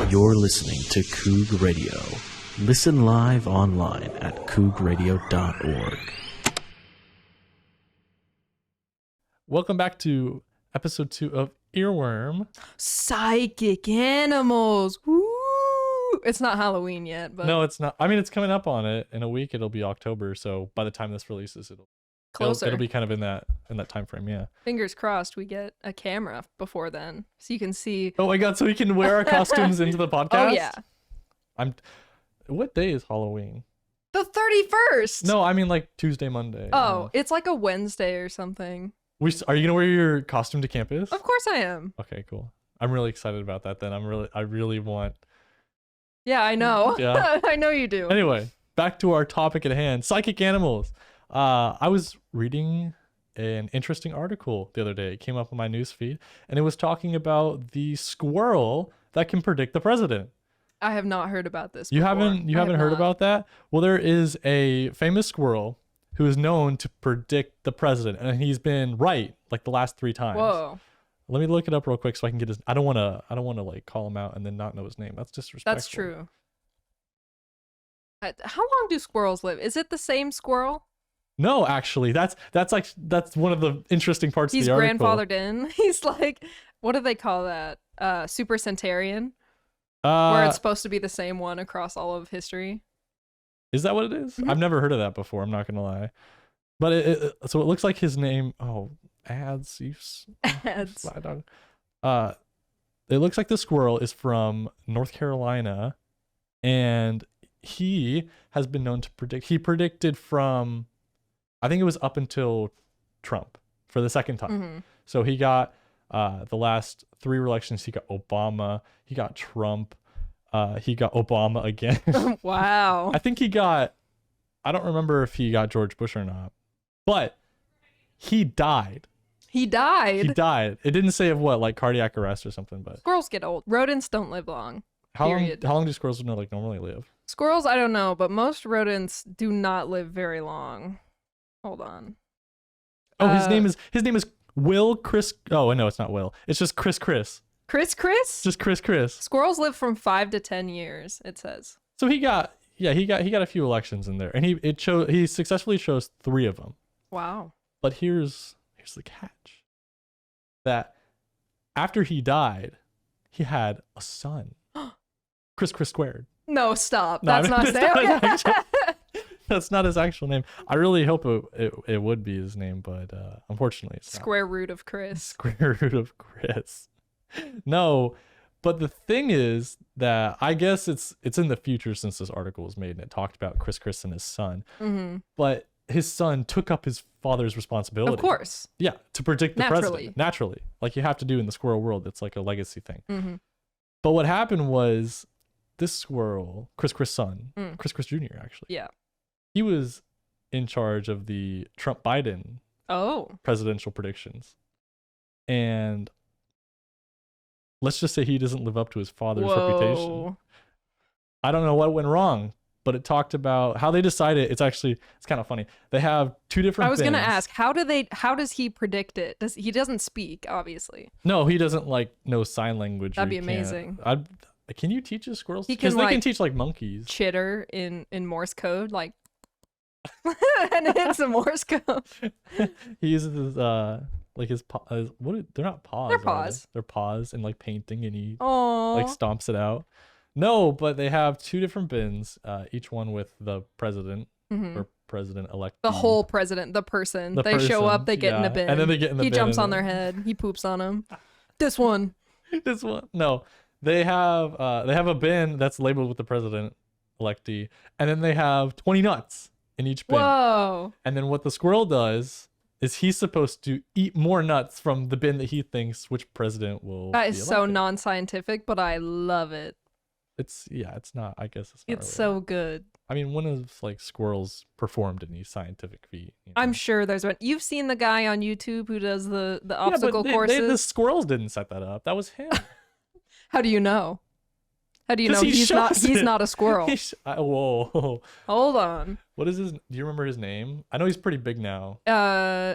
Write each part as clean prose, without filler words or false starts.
You're listening to KOUG Radio. Listen live online at KOUGradio.org. Welcome back to episode 2 of Earworm. Psychic animals. Woo! It's not Halloween yet, but No, it's not. I mean, it's coming up on it. In a week, it'll be October. So by the time this releases, closer. It'll be kind of in that time frame. Yeah. Fingers crossed we get a camera before then, so you can see. Oh my God! So we can wear our costumes into the podcast. Oh yeah. What day is Halloween? The 31st. No, I mean like Tuesday, Monday. Oh, it's like a Wednesday or something. Are you gonna wear your costume to campus? Of course I am. Okay, cool. I'm really excited about that. Then I really want. Yeah, I know. Yeah. I know you do. Anyway, back to our topic at hand: psychic animals. I was reading an interesting article the other day. It came up on my news feed, and it was talking about the squirrel that can predict the president. I have not heard about this. You before. haven't I have heard not. about that? Well, there is a famous squirrel who is known to predict the president, and he's been right like the last 3 times. Whoa. Let me look it up real quick so I can get his. I don't want to like call him out and then not know his name. That's disrespectful. That's true. How long do squirrels live? Is it the same squirrel? No, actually, that's one of the interesting parts He's of the article. grandfathered in. He's like, what do they call that? Super centarian, where it's supposed to be the same one across all of history. Is that what it is? Mm-hmm. I've never heard of that before. I'm not gonna lie, but so it looks like his name. Oh, ads. Ads. It looks like the squirrel is from North Carolina, and he has been known to predict. He predicted from, I think it was up until Trump for the second time. Mm-hmm. So he got the last 3 elections. He got Obama. He got Trump. He got Obama again. Wow. I think he got. I don't remember if he got George Bush or not, but he died. He died. He died. It didn't say of what, like cardiac arrest or something. But Squirrels get old. Rodents don't live long. how period. long do squirrels normally live? Squirrels, I don't know, but most rodents do not live very long. Hold on. Oh, his name is Will Chris. Oh no, it's not Will. It's just Chris. Chris? Just Chris. Squirrels live from 5 to 10 years, it says. So he got a few elections in there, and he successfully chose 3 of them. Wow. But here's the catch. That after he died, he had a son. Chris squared. No, stop. No, That's I mean, not that's not his actual name. I really hope it would be his name, but unfortunately it's not. Square root of Chris. Square root of Chris. No, but the thing is that I guess it's in the future since this article was made, and it talked about Chris and his son. Mm-hmm. But his son took up his father's responsibility. Of course. Yeah, to predict the Naturally. president. Naturally. Like you have to do in the squirrel world. It's like a legacy thing. Mm-hmm. But what happened was this squirrel, Chris' son, Chris Jr. actually. Yeah. He was in charge of the Trump-Biden presidential predictions. And let's just say he doesn't live up to his father's reputation. I don't know what went wrong, but it talked about how they decided. It's kind of funny. They have 2 different I was going to bins. ask, how does he predict it? He doesn't speak, obviously. No, he doesn't know sign language. That'd be amazing. Can you teach his squirrels? He can, Because they can teach monkeys. Chitter in Morse code, and it's a Morse code. He uses his paws. They're not paws. They're paws. They're paws and painting, and he Oh. stomps it out. No, but they have 2 different bins, each one with the president or president-elect. The whole president, the person. The They show person, up, they get in a bin. And then they get in the bin. He jumps and on their head. He poops on them. This one. This one. No, they have a bin that's labeled with the president-electee, and then they have 20 nuts in each bin. Whoa. And then what the squirrel does is he's supposed to eat more nuts from the bin that he thinks which president will That be is so elected. non-scientific, but I love it. It's not. I guess it's not. It's really. so good. I mean, when have squirrels performed any scientific feat? I'm sure there's one. You've seen the guy on YouTube who does the obstacle but courses. the squirrels didn't set that up. That was him. How do you know? How do you 'Cause know he he's not? shows He's it. not a squirrel. Whoa. Hold on. What is his? Do you remember his name? I know he's pretty big now.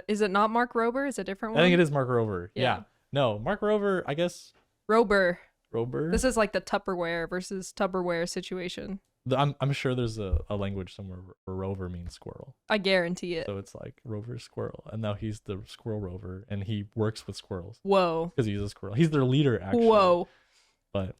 Is it not Mark Rober? Is it a different one? I think it is Mark Rover. Yeah. Yeah. No, Mark Rover. I guess. Rober. Rover. This is like the Tupperware versus Tupperware situation. I'm sure there's a language somewhere where rover means squirrel. I guarantee it. So it's like rover squirrel, and now he's the squirrel rover, and he works with squirrels. Whoa. Because he's a squirrel. He's their leader, actually. Whoa. But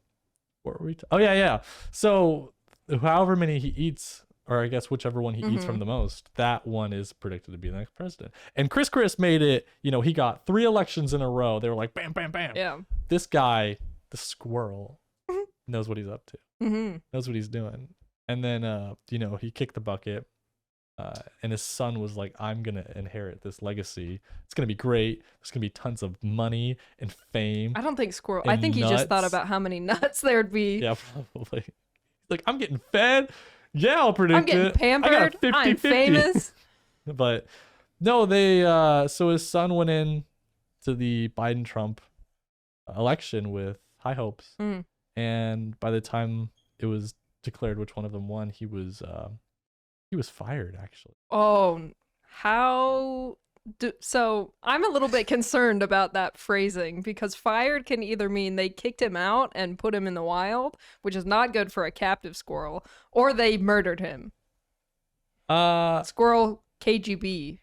what were we? Oh yeah. So however many he eats, or I guess whichever one he eats from the most, that one is predicted to be the next president. And Chris made it. He got 3 elections in a row. They were like, bam, bam, bam. Yeah. This guy, the squirrel, knows what he's up to. Knows what he's doing. And then he kicked the bucket, and his son was like, I'm gonna inherit this legacy. It's gonna be great. There's gonna be tons of money and fame. I don't think squirrel. I think he just thought about how many nuts there would be. Yeah, probably. Like, I'm getting fed. Yeah, I'll predict it. I'm getting pampered. I'm famous. But no, they so his son went in to the Biden-Trump election with high hopes. And by the time it was declared which one of them won, he was fired, actually. Oh, so I'm a little bit concerned about that phrasing, because fired can either mean they kicked him out and put him in the wild, which is not good for a captive squirrel, or they murdered him. Squirrel KGB,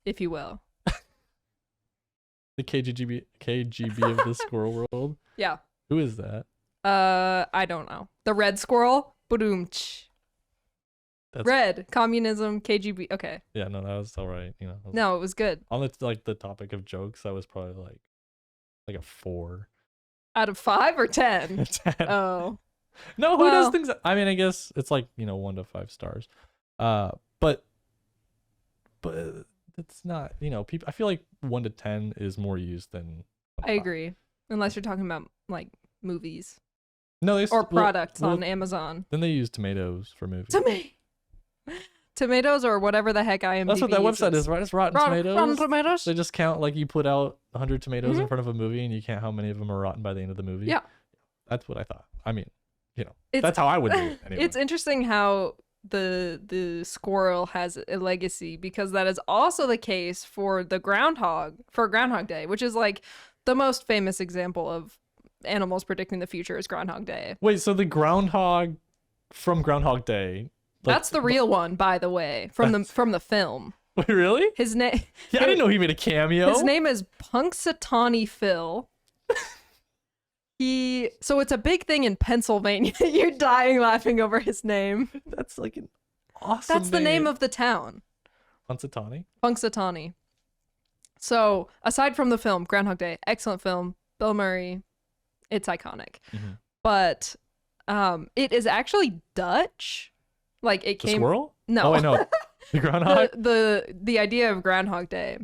if you will. The KGB of the squirrel world? Yeah. Who is that? I don't know. The red squirrel? Badoom-ch. Red, communism, KGB. Okay. Yeah, no, that was all right. No, it was good. On the topic of jokes, I was probably like a 4 out of 5 or 10. 10. Oh. No, who does things? I mean, I guess it's like 1 to 5 stars. But it's not. People. I feel like 1 to 10 is more used than. I agree, unless you're talking about like movies. No, or products on Amazon. Then they use tomatoes for movies. Tomatoes or whatever the heck IMDb That's what that website is, right? It's Rotten Tomatoes. Rotten Tomatoes. They just count, like, you put out 100 tomatoes in front of a movie, and you count how many of them are rotten by the end of the movie. Yeah. That's what I thought. I mean, that's how I would do it anyway. It's interesting how the squirrel has a legacy, because that is also the case for Groundhog Day, which is like the most famous example of animals predicting the future is Groundhog Day. Wait, so the groundhog from Groundhog Day, that's the real one, by the way, from the film. Wait, really? His name. Yeah, I didn't know he made a cameo. His name is Punxsutawney Phil. So it's a big thing in Pennsylvania. You're dying laughing over his name. That's like an awesome That's the name of the town. Punxsutawney. So aside from the film, Groundhog Day, excellent film. Bill Murray, it's iconic. But it is actually Dutch. Like it came. The squirrel? No. Oh, I know. The groundhog? The idea of Groundhog Day,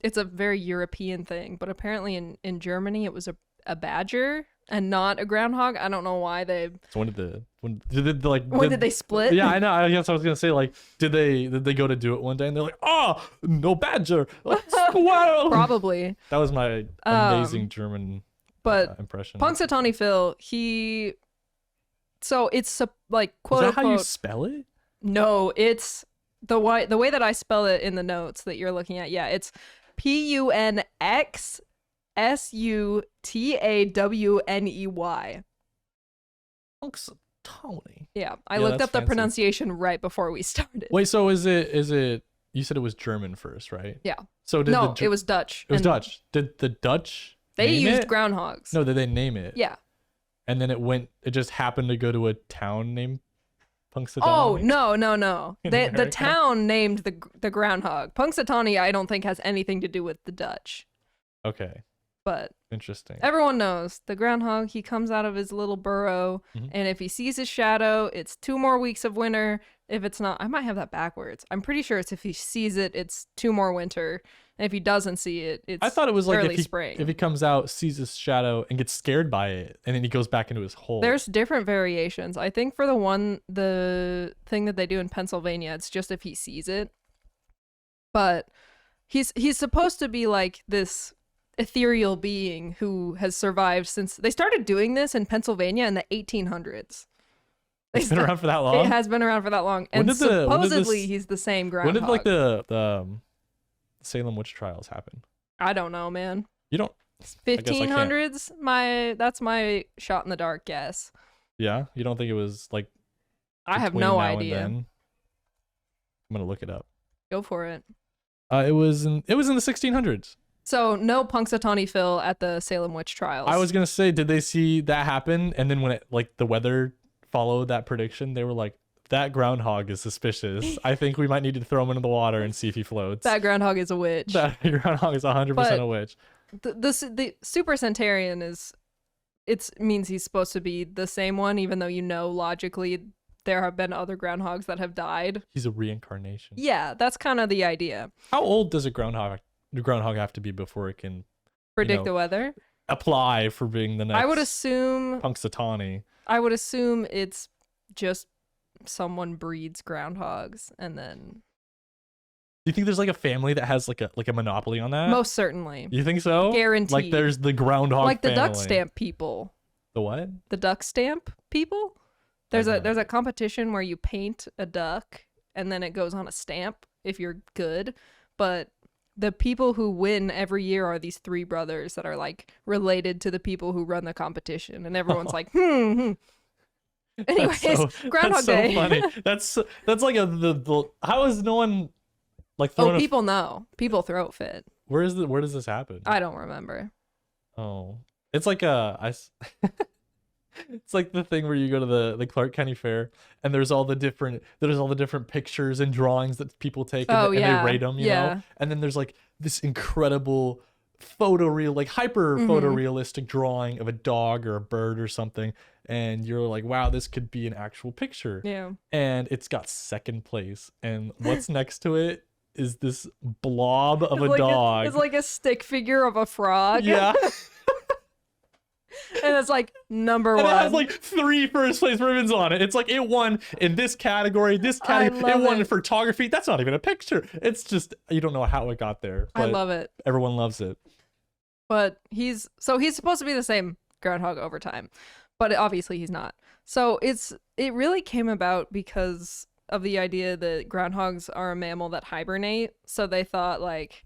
it's a very European thing, but apparently in Germany it was a badger and not a groundhog. I don't know why they. So when did they split? Yeah, I know. I guess I was gonna say, like, did they go to do it one day and they're like, oh, no badger, squirrel. Probably. That was my amazing German impression. Punxsutawney Phil, so it's like quote unquote. Is that how you unquote, spell it? No, it's the way that I spell it in the notes that you're looking at. Yeah, it's Punxsutawney. Punxsutawney. Yeah, I looked up the pronunciation right before we started. Wait, so is it? You said it was German first, right? Yeah. So it was Dutch. It was Dutch. Did the Dutch? They used groundhogs. No, did they name it? Yeah. And then it just happened to go to a town named Punxsutawney? Oh, no. The town named the groundhog. Punxsutawney, I don't think has anything to do with the Dutch. Okay. But interesting. Everyone knows the groundhog, he comes out of his little burrow, and if he sees his shadow, it's 2 more weeks of winter. If it's not, I might have that backwards. I'm pretty sure it's if he sees it, it's 2 more winter. And if he doesn't see it, it's I thought it was like early spring. If he comes out, sees his shadow, and gets scared by it, and then he goes back into his hole. There's different variations. I think for the thing that they do in Pennsylvania, it's just if he sees it. But he's supposed to be like this ethereal being who has survived since they started doing this in Pennsylvania in the 1800s. It's been around for that long? It has been around for that long. And supposedly he's the same groundhog. When did like the Salem witch trials happen? I don't know, man. You don't? 1500s. That's my shot in the dark guess. Yeah, you don't think it was like? I have no idea. I'm gonna look it up. Go for it. It was in the 1600s. So no Punxsutawney Phil at the Salem witch trials. I was gonna say, did they see that happen? And then when it like the weather followed that prediction, they were like, that groundhog is suspicious. I think we might need to throw him into the water and see if he floats. That groundhog is a witch. That groundhog is 100% a witch. The Super Centurion means he's supposed to be the same one, even though logically there have been other groundhogs that have died. He's a reincarnation. Yeah, that's kind of the idea. How old does a groundhog have to be before it can predict the weather? Apply for being the next. I would assume Punxsutawney. I would assume it's just someone breeds groundhogs and then. Do you think there's like a family that has like a monopoly on that? Most certainly. You think so? Guaranteed. Like there's the groundhog like the family. duck stamp people. The what? The duck stamp people. There's a competition where you paint a duck and then it goes on a stamp if you're good, but the people who win every year are these three brothers that are like related to the people who run the competition, and everyone's like, Anyways, Groundhog Day. Funny. That's like the how is no one like throwing people know. People throw a fit. Where does this happen? I don't remember. Oh. It's like it's like the thing where you go to the Clark County Fair and there's all the different pictures and drawings that people take and they rate them, you know? And then there's like this incredible hyper photorealistic drawing of a dog or a bird or something, and you're like, wow, this could be an actual picture. Yeah. And it's got second place, and what's next to it is this blob of a dog. It's like a stick figure of a frog. Yeah. And it's like number one. It has like 3 first place ribbons on it. It's like it won in this category, it won in photography. That's not even a picture. It's just, you don't know how it got there. I love it. Everyone loves it. But he's supposed to be the same groundhog over time, but obviously he's not. So it really came about because of the idea that groundhogs are a mammal that hibernate. So they thought like,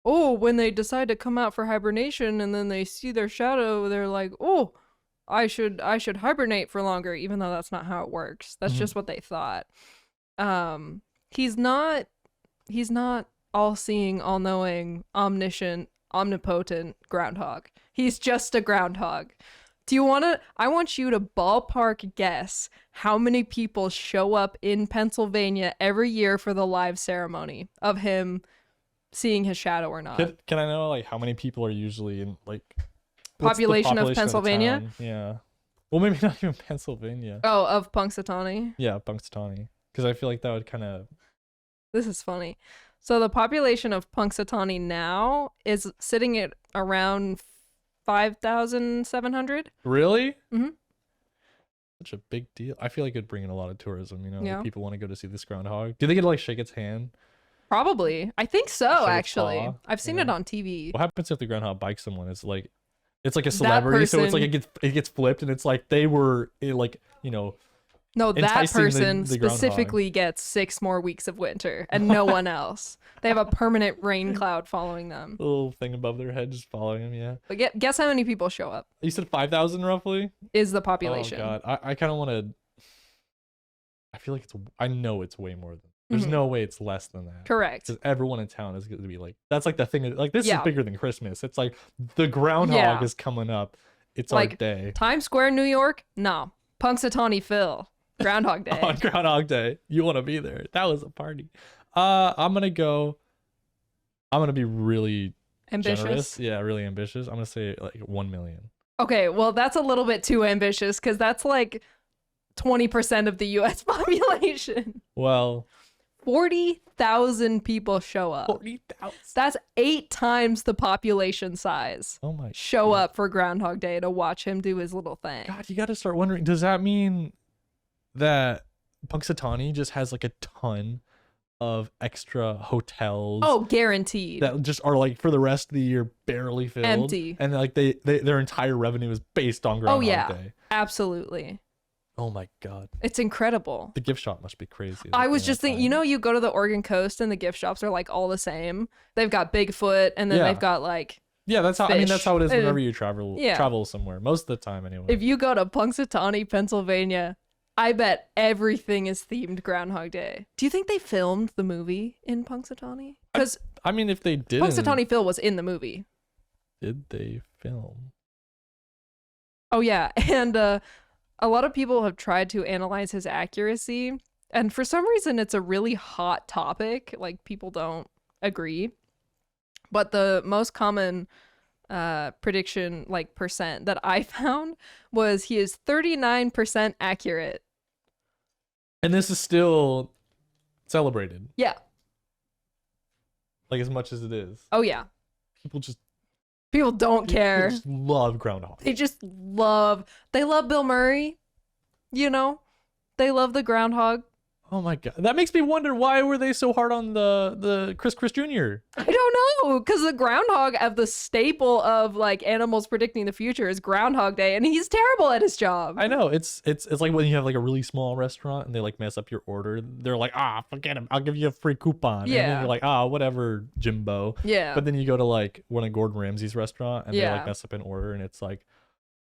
oh, when they decide to come out for hibernation and then they see their shadow, they're like, oh, I should hibernate for longer, even though that's not how it works. That's just what they thought. He's not all-seeing, all-knowing, omniscient, omnipotent groundhog. He's just a groundhog. I want you to ballpark guess how many people show up in Pennsylvania every year for the live ceremony of him seeing his shadow or not. Can I know like how many people are usually in like population of Pennsylvania? Yeah. Well, maybe not even Pennsylvania. Oh, of Punxsutawney? Yeah, Punxsutawney. Because I feel like that would kind of. This is funny. So the population of Punxsutawney now is sitting at around 5,700. Really? Mm-hmm. Such a big deal. I feel like it'd bring in a lot of tourism. You know, like people want to go to see this groundhog. Do they get to like shake its hand? Probably. I think so, actually. I've seen it on TV. What happens if the groundhog bikes someone? It's like a celebrity, so it's like it gets flipped, and it's like they were like, you know. No, that person specifically gets 6 more weeks of winter, and no one else. They have a permanent rain cloud following them. A little thing above their head just following them, yeah. But guess how many people show up? You said 5,000 roughly? Is the population. Oh, God. I kind of want to. I feel like I know it's way more than. There's no way it's less than that. Correct. Because everyone in town is going to be like, that's like the thing. Like, this is bigger than Christmas. It's like the groundhog is coming up. It's like our day. Times Square, New York? No. Punxsutawney Phil. Groundhog Day. On Groundhog Day. You want to be there. That was a party. I'm going to be really ambitious. Generous. Yeah, really ambitious. I'm going to say like 1 million. Okay, well, that's a little bit too ambitious because that's like 20% of the U.S. population. Well, 40,000 people show up. 40,000. That's 8 times the population size. Oh my! Show up for Groundhog Day to watch him do his little thing. God, you got to start wondering. Does that mean that Punxsutawney just has like a ton of extra hotels? Oh, guaranteed. That just are like for the rest of the year barely filled, empty, and like their entire revenue is based on Groundhog Day. Absolutely. Oh my God. It's incredible. The gift shop must be crazy. I was just thinking, you go to the Oregon coast and the gift shops are like all the same. They've got Bigfoot and then they've got like Yeah, that's how. fish. I mean, that's how it is whenever you travel somewhere. Most of the time, anyway. If you go to Punxsutawney, Pennsylvania, I bet everything is themed Groundhog Day. Do you think they filmed the movie in Punxsutawney? Because I mean, if they didn't, Punxsutawney Phil was in the movie. Did they film? Oh yeah, and a lot of people have tried to analyze his accuracy, and for some reason, it's a really hot topic. Like people don't agree. But the most common prediction, like percent that I found, was he is 39% accurate. And this is still celebrated. Yeah. Like as much as it is. Oh yeah. People don't care. They just love Groundhog. They love Bill Murray. You know, they love the Groundhog. Oh my god, that makes me wonder, why were they so hard on the Chris Jr.? I don't know, because the Groundhog of the staple of like animals predicting the future is Groundhog Day, and he's terrible at his job. I know, it's like when you have like a really small restaurant and they like mess up your order, they're like, forget him, I'll give you a free coupon. Yeah. And then you're like, whatever, Jimbo. Yeah. But then you go to like one of Gordon Ramsay's restaurant and they Yeah. like mess up an order, and it's like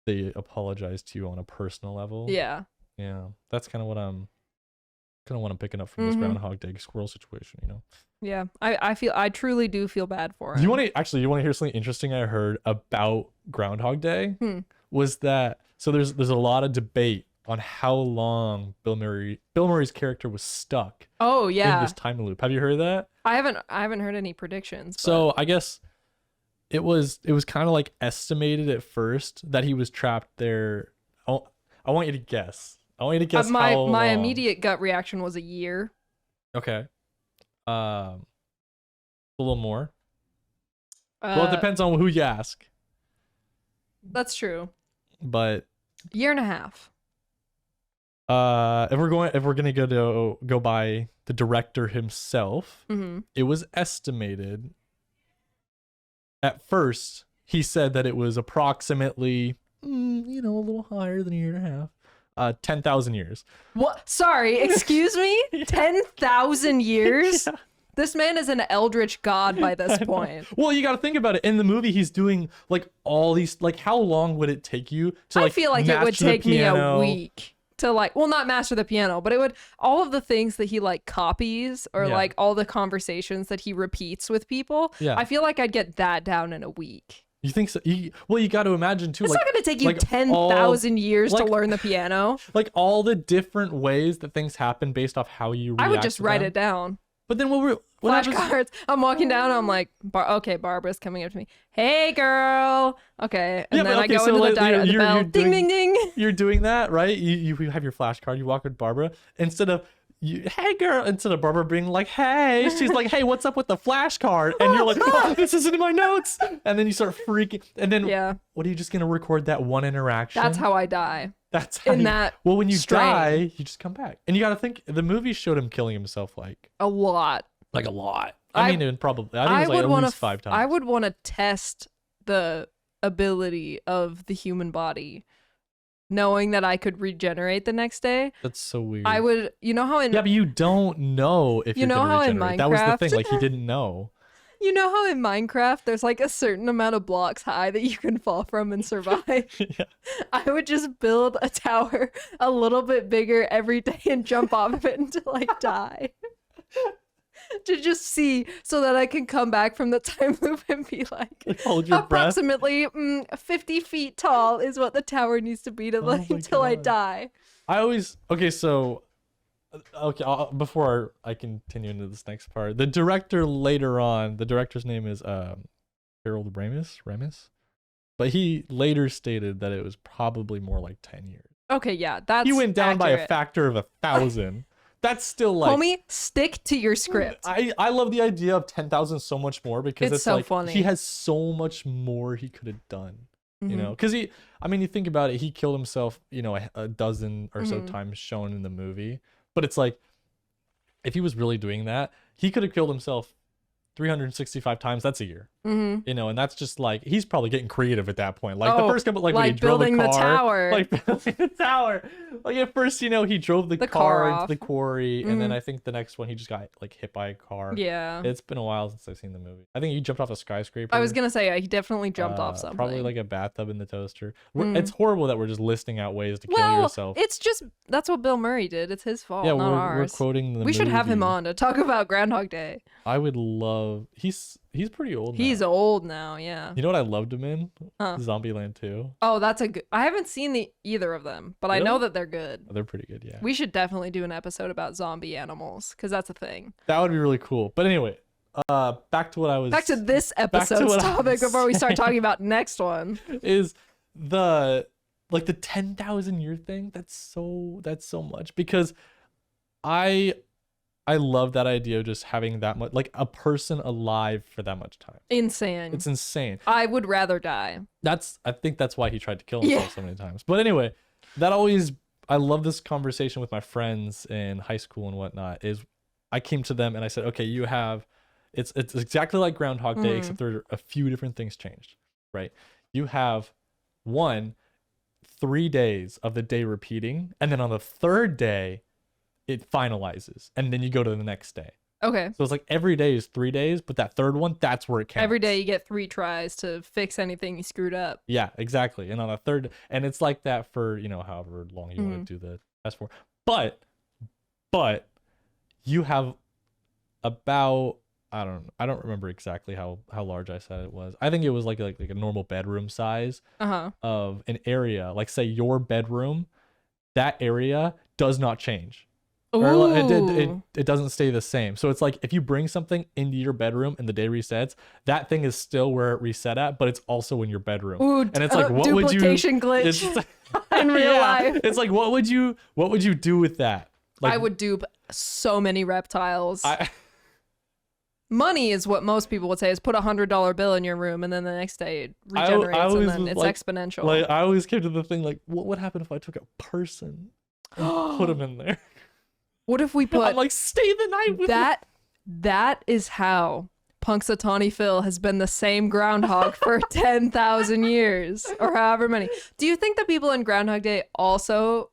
they apologize to you on a personal level. Yeah. Yeah, that's kind of what I'm picking up from this Groundhog Day squirrel situation, you know? Yeah, I truly do feel bad for him. You want to hear something interesting I heard about Groundhog Day? Was that, so there's a lot of debate on how long Bill Murray's character was stuck. Oh yeah. In this time loop. Have you heard that? I haven't heard any predictions. So I guess it was kind of like estimated at first that he was trapped there. I want you to guess. I want you to guess my how long. immediate gut reaction was a year. Okay. A little more. Well, it depends on who you ask. That's true. But year and a half. If we're gonna go by the director himself, it was estimated. At first, he said that it was approximately, a little higher than a year and a half. 10,000 years. What? Sorry, excuse me? Yeah. 10,000 years? Yeah. This man is an eldritch god by this point. Well, you got to think about it. In the movie, he's doing like all these, like how long would it take you to like, I feel like it would take me a week to like, well, not master the piano, but it would, all of the things that he like copies or like all the conversations that he repeats with people. Yeah. I feel like I'd get that down in a week. You think so? Well, you got to imagine too. It's not going to take you 10,000 years to learn the piano. Like all the different ways that things happen based off how you react. I would just write it down. But then what flashcards. I'm walking down. I'm like, okay, Barbara's coming up to me. Hey, girl. Okay, and then I go into the diner. The bell. Ding, ding, ding. You're doing that, right? You have your flashcard. You walk with Barbara instead of. Hey girl, instead of Barbara being like, hey, she's like, hey, what's up with the flashcard? And you're like, this isn't in my notes. And then you start freaking. And then, what are you just going to record that one interaction? That's how I die. That's how well, when you die, you just come back. And you got to think, the movie showed him killing himself like. A lot. Like a lot. I mean, it probably, I think it was like at least 5 times. I would want to test the ability of the human body. Knowing that I could regenerate the next day. That's so weird. I would, yeah, but you don't know if you're going to regenerate. That was the thing, like he didn't know. You know how in Minecraft there's like a certain amount of blocks high that you can fall from and survive? Yeah. I would just build a tower a little bit bigger every day and jump off of it until I die. To just see so that I can come back from the time loop and be like hold your approximately 50 feet tall is what the tower needs to be to until I die. Before I continue into this next part, the director later on, the director's name is Harold Ramis, but he later stated that it was probably more like 10 years. Okay, yeah, that's he went down accurate. by a factor of 1,000. That's still like, homie, stick to your script. I love the idea of 10,000 so much more because it's so like funny. He has so much more he could have done, you know? Because you think about it, he killed himself, a dozen or so times shown in the movie. But it's like, if he was really doing that, he could have killed himself 365 times. That's a year. You know, and that's just like he's probably getting creative at that point. Like the first couple, like when he drove building the car, the tower, like building the tower. Like at first, you know, he drove the car into the quarry, and then I think the next one he just got like hit by a car. Yeah, it's been a while since I've seen the movie. I think he jumped off a skyscraper. I was gonna say he definitely jumped off something. Probably like a bathtub in the toaster. It's horrible that we're just listing out ways to kill yourself. It's just that's what Bill Murray did. It's his fault, not ours. We're quoting the movie. We should have him on to talk about Groundhog Day. I would love. He's pretty old. He's old now. Yeah. You know what I loved him in? Zombieland 2. Oh, that's a good. I haven't seen either of them, but I know that they're good. They're pretty good. Yeah. We should definitely do an episode about zombie animals because that's a thing. That would be really cool. But anyway, back to this episode's topic before we start talking about next one is the 10,000 year thing. That's so much because I love that idea of just having that much, like a person alive for that much time. Insane. It's insane. I would rather die. I think that's why he tried to kill himself so many times. But anyway, I love this conversation with my friends in high school and whatnot. Is I came to them and I said, okay, you have, it's exactly like Groundhog Day, except there are a few different things changed, right? You have 3 days of the day repeating, and then on the third day, it finalizes, and then you go to the next day. Okay. So it's like every day is 3 days, but that third one, that's where it counts. Every day you get 3 tries to fix anything you screwed up. Yeah, exactly. And on a third, and it's like that for, you know, however long you want to do the test for. But you have about, I don't remember exactly how large I said it was. I think it was like a normal bedroom size of an area. Like say your bedroom, that area does not change. Or it doesn't stay the same. So it's like if you bring something into your bedroom and the day resets, that thing is still where it reset at, but it's also in your bedroom. Ooh, and it's like what would you duplication glitch in real life. It's like what would you do with that? Like, I would dupe so many reptiles. Money is what most people would say is put $100 bill in your room and then the next day it regenerates and then it's exponential. Like I always came to the thing like what would happen if I took a person and put him in there? What if we put... I'm like, stay the night with that. That is how Punxsutawney Phil has been the same groundhog for 10,000 years or however many. Do you think the people in Groundhog Day also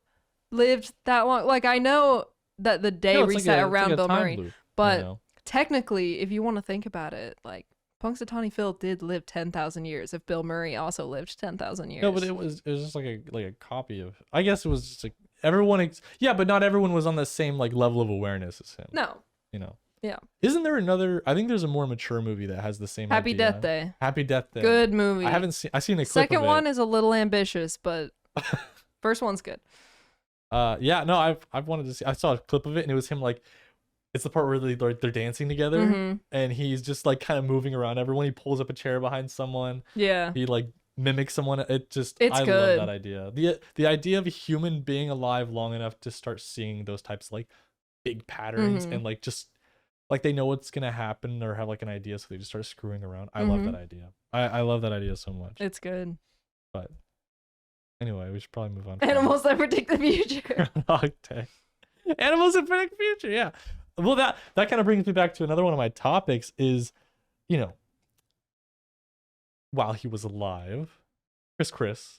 lived that long? Like, I know that the day reset around Bill Murray, loop, but technically, if you want to think about it, like, Punxsutawney Phil did live 10,000 years if Bill Murray also lived 10,000 years. No, but it was just like a copy of... I guess it was just like... Everyone, but not everyone was on the same like level of awareness as him. No, you know. Yeah. Isn't there another? I think there's a more mature movie that has the same. Happy Death Day. Happy Death Day. Good movie. I haven't seen. I've seen a clip Second of it. one is a little ambitious, but first one's good. Yeah. No, I've wanted to see. I saw a clip of it, and it was him like, it's the part where they're dancing together, and he's just like kind of moving around everyone. He pulls up a chair behind someone. Yeah. He like mimic someone. I good. love that idea. The idea of a human being alive long enough to start seeing those types of like big patterns and like just like they know what's gonna happen or have like an idea, so they just start screwing around. I love that idea. I love that idea so much. It's good. But anyway, we should probably move on. Animals that predict the future. Groundhog Day. Animals that predict the future. Yeah. Well, that kind of brings me back to another one of my topics is, you know, while he was alive, Chris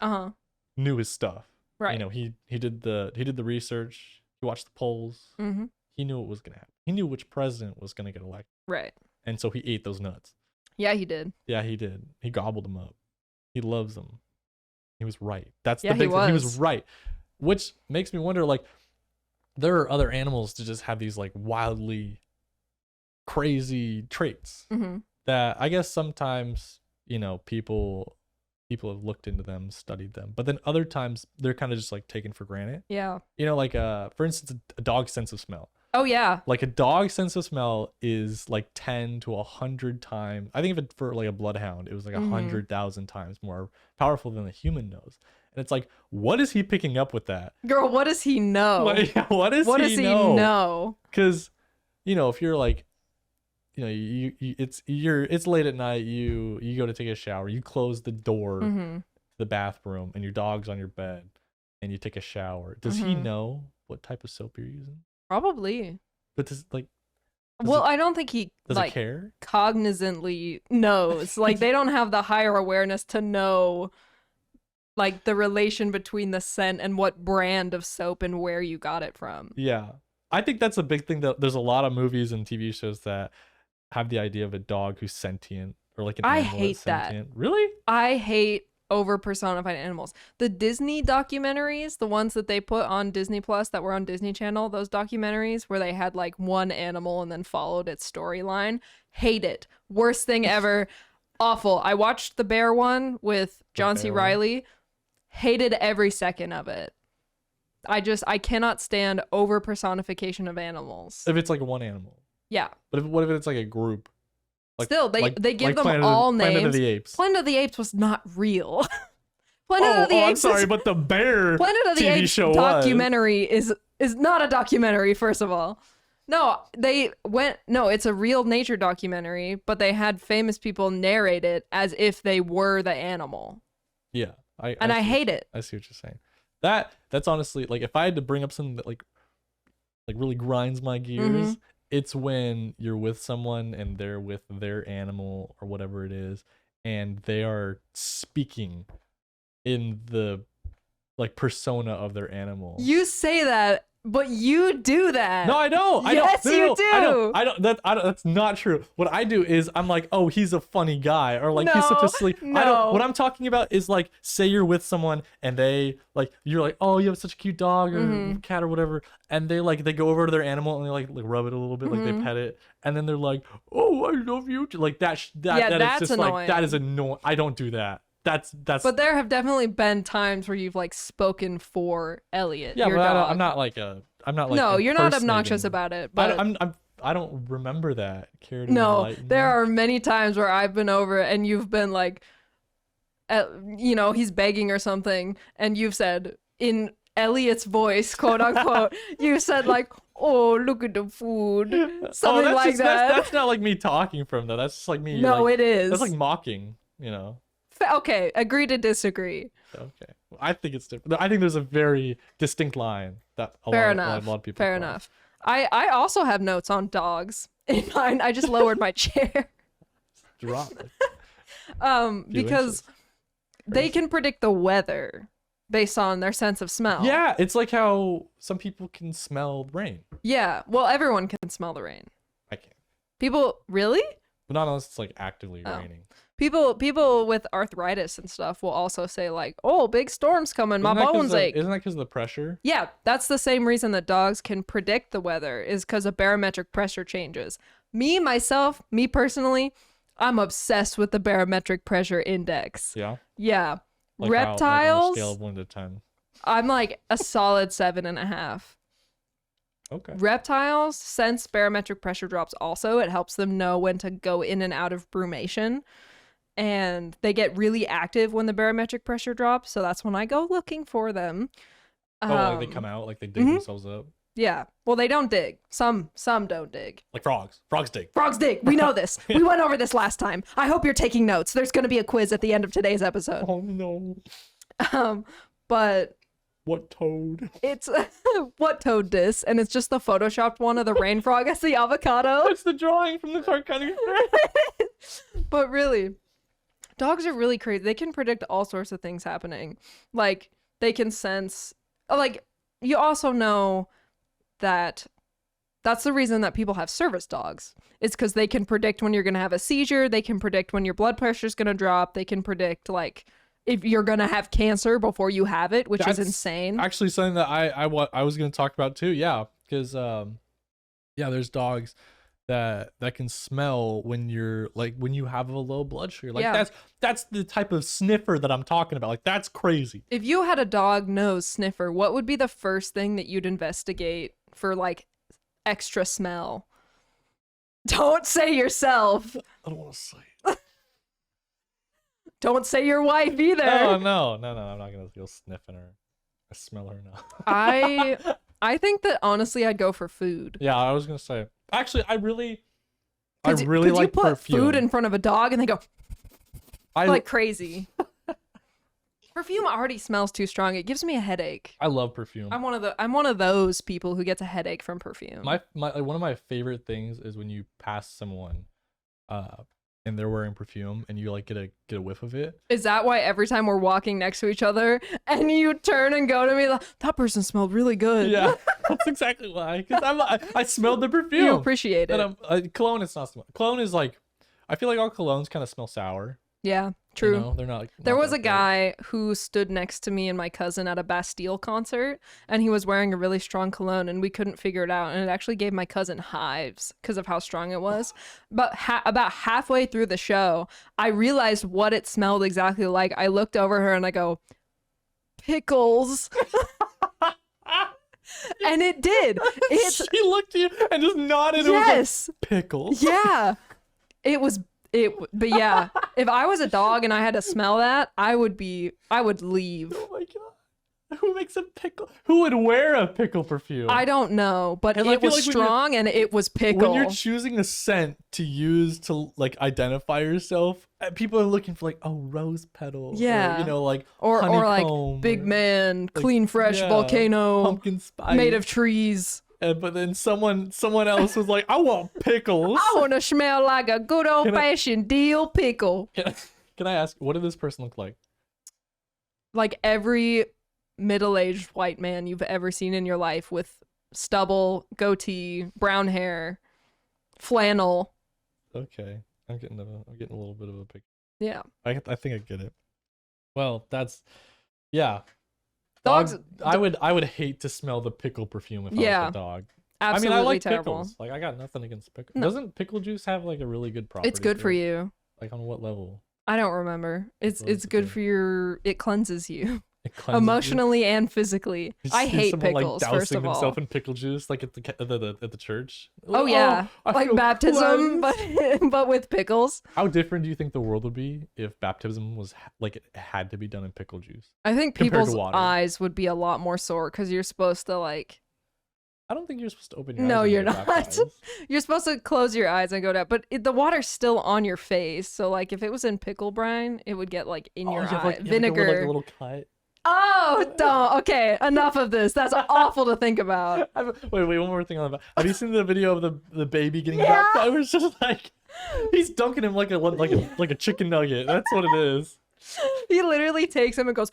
knew his stuff. Right. You know, he did the research. He watched the polls. He knew what was gonna happen. He knew which president was gonna get elected. Right. And so he ate those nuts. Yeah, he did. Yeah, he did. He gobbled them up. He loves them. He was right. That's the big thing. He was right. Which makes me wonder, like, there are other animals to just have these like wildly crazy traits that I guess sometimes, you know, people have looked into them, studied them, but then other times they're kind of just like taken for granted. Yeah. You know, like for instance, a dog's sense of smell. Oh yeah. Like a dog's sense of smell is like 10 to 100 times. I think if it for like a bloodhound, it was like 100,000 times more powerful than the human nose. And it's like, what is he picking up with that? Girl, what does he know? What does he know? Because, you know, if you're like, you know, it's late at night, you go to take a shower, you close the door to the bathroom, and your dog's on your bed, and you take a shower. Does he know what type of soap you're using? Probably. But does like, Well, I don't think he does like it care? cognizantly knows. Like they don't have the higher awareness to know like the relation between the scent and what brand of soap and where you got it from. Yeah. I think that's a big thing that there's a lot of movies and TV shows that have the idea of a dog who's sentient or like an animal hate that's sentient. Really? I hate over personified animals. The Disney documentaries, the ones that they put on Disney Plus that were on Disney Channel, those documentaries where they had like one animal and then followed its storyline, hate it. Worst thing ever. Awful. I watched the bear one with John C. Reilly. Hated every second of it. I cannot stand over personification of animals. If it's like one animal. Yeah. But what if it's like a group? Like, still, they give them Planet all names. Planet of the Apes. Planet of the Apes was not real. Planet of the Apes. I'm sorry, but the bear Planet of the TV Apes show documentary is not a documentary. First of all, no, it's a real nature documentary, but they had famous people narrate it as if they were the animal. Yeah, I hate it. I see what you're saying. That's honestly like if I had to bring up something that like really grinds my gears. It's when you're with someone and they're with their animal or whatever it is, and they are speaking in the like persona of their animal. You say that, but you do that. No, I don't. Yes, you do. I don't. That's not true. What I do is I'm like, oh, he's a funny guy, or like he's such a silly. No. What I'm talking about is like, say you're with someone and they like, you're like, oh, you have such a cute dog or cat or whatever, and they go over to their animal and they like rub it a little bit, like they pet it, and then they're like, oh, I love you, like that. That is just annoying. like that is annoying. I don't do that. That's. But there have definitely been times where you've like spoken for Elliot. Yeah, your but dog. I'm not like. No, you're not obnoxious about it. But I don't remember that. No, there are many times where I've been over and you've been like, he's begging or something, and you've said in Elliot's voice, quote unquote, you said like, "Oh, look at the food," something like that. That's not like me talking from though. That's just like me. No, like, it is. That's like mocking. Okay, agree to disagree. Okay, I think it's different. I think there's a very distinct line that a lot of people. Fair enough. I also have notes on dogs in mine. I just lowered my chair. Drop it. Because they can predict the weather based on their sense of smell. Yeah, it's like how some people can smell rain. Yeah, well, everyone can smell the rain. I can't. People, really? But not unless it's like actively raining. People with arthritis and stuff will also say like, "Oh, big storm's coming, my bones ache." Isn't that because of the pressure? Yeah, that's the same reason that dogs can predict the weather is because of barometric pressure changes. Me personally, I'm obsessed with the barometric pressure index. Yeah. Yeah. Like Reptiles. How, like on a scale of 1 to 10. I'm like a solid 7.5. Okay. Reptiles sense barometric pressure drops also. It helps them know when to go in and out of brumation. And they get really active when the barometric pressure drops. So that's when I go looking for them. Like they come out, like they dig themselves up. Yeah. Well, they don't dig. Some don't dig. Like frogs. Frogs dig. Frogs dig. We know this. We went over this last time. I hope you're taking notes. There's going to be a quiz at the end of today's episode. Oh, no. But... What toad? It's what toad dis, and it's just the photoshopped one of the rain frog as the avocado. It's the drawing from the cartoon. But really, dogs are really crazy. They can predict all sorts of things happening. Like, they can sense... Like, you also know that that's the reason that people have service dogs. It's because they can predict when you're going to have a seizure. They can predict when your blood pressure is going to drop. They can predict, like... if you're gonna have cancer before you have it, which is insane. Actually, something that I was gonna talk about too. Yeah, because there's dogs that can smell when you have a low blood sugar. Like that's the type of sniffer that I'm talking about. Like that's crazy. If you had a dog nose sniffer, what would be the first thing that you'd investigate for like extra smell? Don't say yourself. I don't want to say. Don't say your wife either. No. I'm not gonna go sniffing her. I smell her now. I think that honestly, I'd go for food. Yeah, I was gonna say. Actually, I really like you put perfume. Food in front of a dog and they go like crazy. Perfume already smells too strong. It gives me a headache. I love perfume. I'm one of those people who gets a headache from perfume. My one of my favorite things is when you pass someone, and they're wearing perfume, and you like get a whiff of it. Is that why every time we're walking next to each other and you turn and go to me, like, that person smelled really good? Yeah, that's exactly why. Because I smelled the perfume. You appreciate it. And cologne is not. Cologne is like, I feel like all colognes kind of smell sour. Yeah, true. You know? They're not. Like, there was a guy who stood next to me and my cousin at a Bastille concert, and he was wearing a really strong cologne, and we couldn't figure it out, and it actually gave my cousin hives because of how strong it was. But about halfway through the show, I realized what it smelled exactly like. I looked over her and I go, pickles. And it did. She looked at you and just nodded. Yes. Like, pickles. Yeah. But yeah, if I was a dog and I had to smell that, I would leave. Oh my god. Who makes a pickle? Who would wear a pickle perfume? I don't know, but it was strong and it was pickle. When you're choosing a scent to use to like identify yourself, people are looking for like, oh, rose petal. Yeah. Or, you know, like or like big man, like, clean fresh volcano, pumpkin spice made of trees. But then someone else was like, I want pickles. I want to smell like a good old-fashioned dill pickle. Can I ask, what did this person look like? Like every middle-aged white man you've ever seen in your life with stubble, goatee, brown hair, flannel. Okay. I'm getting a little bit of a picture. Yeah. I think I get it. Well, that's, yeah. Dogs. I would hate to smell the pickle perfume if I was a dog. Absolutely I mean, I like terrible. pickles. Like, I got nothing against pickles. No. Doesn't pickle juice have like a really good property? It's good for you. Like, on what level? I don't remember. It's good for your. It cleanses you. It cleanses emotionally and physically. I hate pickles. Like, first of all, himself in pickle juice, like at the church. Oh yeah, like baptism, but with pickles. How different do you think the world would be if baptism was like it had to be done in pickle juice? I think people's eyes would be a lot more sore because you're supposed to like. I don't think you're supposed to open your eyes. No, you're not. You're supposed to close your eyes and go down, but the water's still on your face. So like, if it was in pickle brine, it would get like in your eye. Like, vinegar. Like a little cut. Oh, don't. Okay, enough of this. That's awful to think about. Wait, one more thing on that. Have you seen the video of the baby getting baptized? It was just like he's dunking him like a chicken nugget. That's what it is. He literally takes him and goes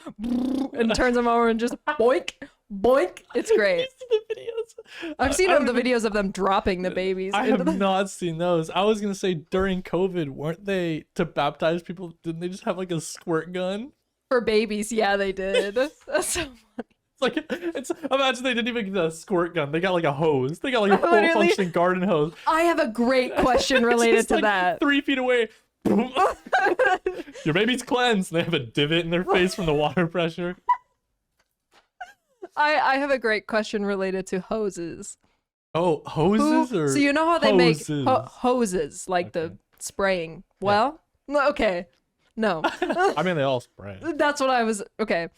and turns him over and just boink, boink. It's great. Have you seen the videos? I've seen the videos of them dropping the babies. I have not seen those. I was gonna say during COVID, weren't they to baptize people? Didn't they just have like a squirt gun? For babies, yeah, they did. That's so funny. Imagine they didn't even get a squirt gun. They got like a hose. They got like a full functioning garden hose. I have a great question related to like that. 3 feet away. Your baby's cleansed. They have a divot in their face from the water pressure. I have a great question related to hoses. Oh, hoses or so you know how they make hoses like the spraying. Well, okay. No. I mean, they all spray. That's what I was. Okay.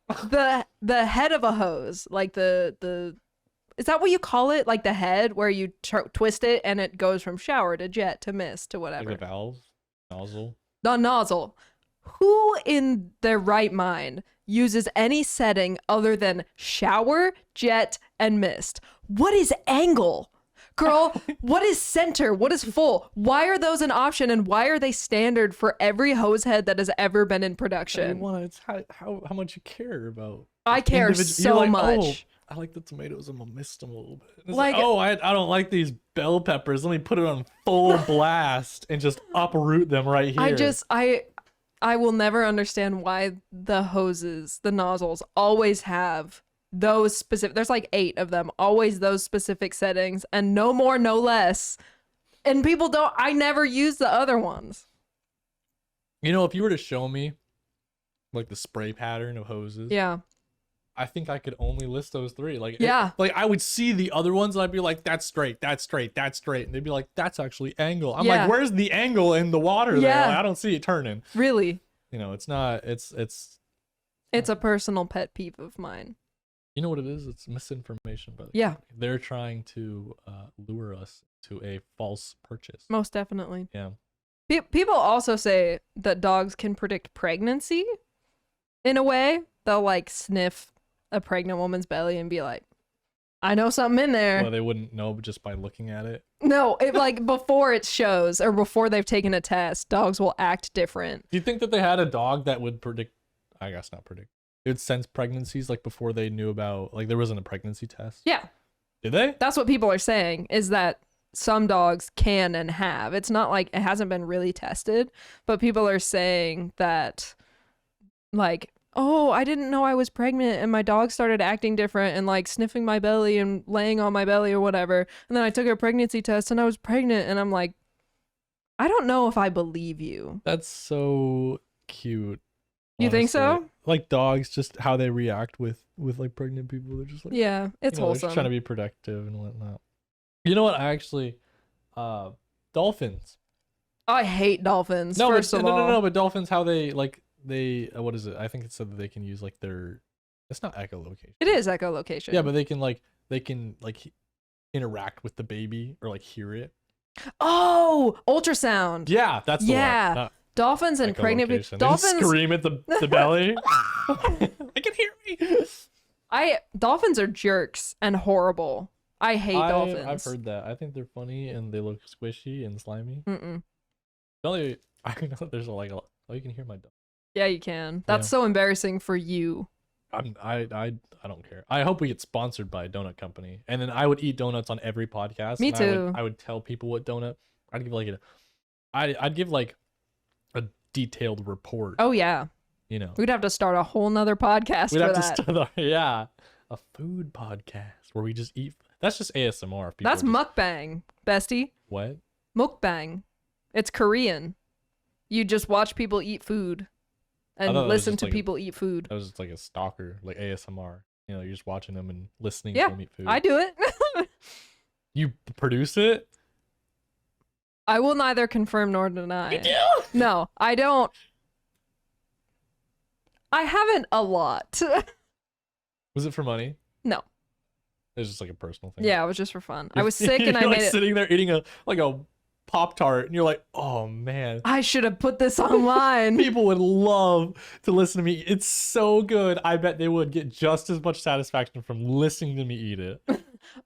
The head of a hose, like the is that what you call it? Like the head where you twist it and it goes from shower to jet to mist to whatever. Like the valve, nozzle. The nozzle. Who in their right mind uses any setting other than shower, jet, and mist? What is angle? Girl, what is center? What is full? Why are those an option and why are they standard for every hose head that has ever been in production? It's how much you care about. I care so much. Oh, I like the tomatoes. I'm gonna mist them a little bit. It's like, oh, I don't like these bell peppers. Let me put it on full blast and just uproot them right here. I will never understand why the hoses, the nozzles, always have those specific. There's like 8 of them, always those specific settings, and no more, no less. And people don't. I never use the other ones. You know, if you were to show me like the spray pattern of hoses, yeah, I think I could only list those 3. Like, yeah, like I would see the other ones and I'd be like, that's straight, that's straight, that's straight, and they'd be like, that's actually angle. I'm like, where's the angle in the water there? Like, I don't see it turning. Really? You know, it's not. It's a personal pet peeve of mine. You know what it is? It's misinformation, but they're trying to lure us to a false purchase. Most definitely. Yeah. People also say that dogs can predict pregnancy in a way. They'll like sniff a pregnant woman's belly and be like, I know something in there. Well, they wouldn't know just by looking at it. No, it like before it shows or before they've taken a test, dogs will act different. Do you think that they had a dog that would predict? I guess not predict. It would sense pregnancies like before they knew about, like there wasn't a pregnancy test. Yeah. Did they? That's what people are saying, is that some dogs can and have. It's not like it hasn't been really tested, but people are saying that like, oh, I didn't know I was pregnant and my dog started acting different and like sniffing my belly and laying on my belly or whatever. And then I took a pregnancy test and I was pregnant, and I'm like, I don't know if I believe you. That's so cute. You think so? Like dogs, just how they react with like pregnant people. They're just like, yeah, it's wholesome. They're just trying to be protective and whatnot. You know what? I actually, dolphins. I hate dolphins. No, first of all. No. But dolphins, how they like what is it? I think it said that they can use like their. It's not echolocation. It is echolocation. Yeah, but they can interact with the baby or like hear it. Oh, ultrasound. Yeah, that's the one. Dolphins and pregnant people. Dolphins scream at the belly. They can hear me. Dolphins are jerks and horrible. I hate dolphins. I've heard that. I think they're funny and they look squishy and slimy. I know there's you can hear my dog. Yeah, you can. That's so embarrassing for you. I don't care. I hope we get sponsored by a donut company, and then I would eat donuts on every podcast. Me too. I would tell people what donut. I'd give like a detailed report. Oh yeah. You know, we'd have to start a whole nother podcast for that. A food podcast where we just eat. That's just ASMR. That's mukbang, bestie. What? Mukbang. It's Korean. You just watch people eat food and listen to people eat food. That was just like a stalker, like ASMR. You know, you're just watching them and listening to them eat food. I do it. You produce it? I will neither confirm nor deny. You do? No, I don't. I haven't a lot. Was it for money? No. It was just like a personal thing. Yeah, it was just for fun. I was sick and I made it. Sitting there eating a Pop-Tart and you're like, oh man, I should have put this online. People would love to listen to me. It's so good. I bet they would get just as much satisfaction from listening to me eat it.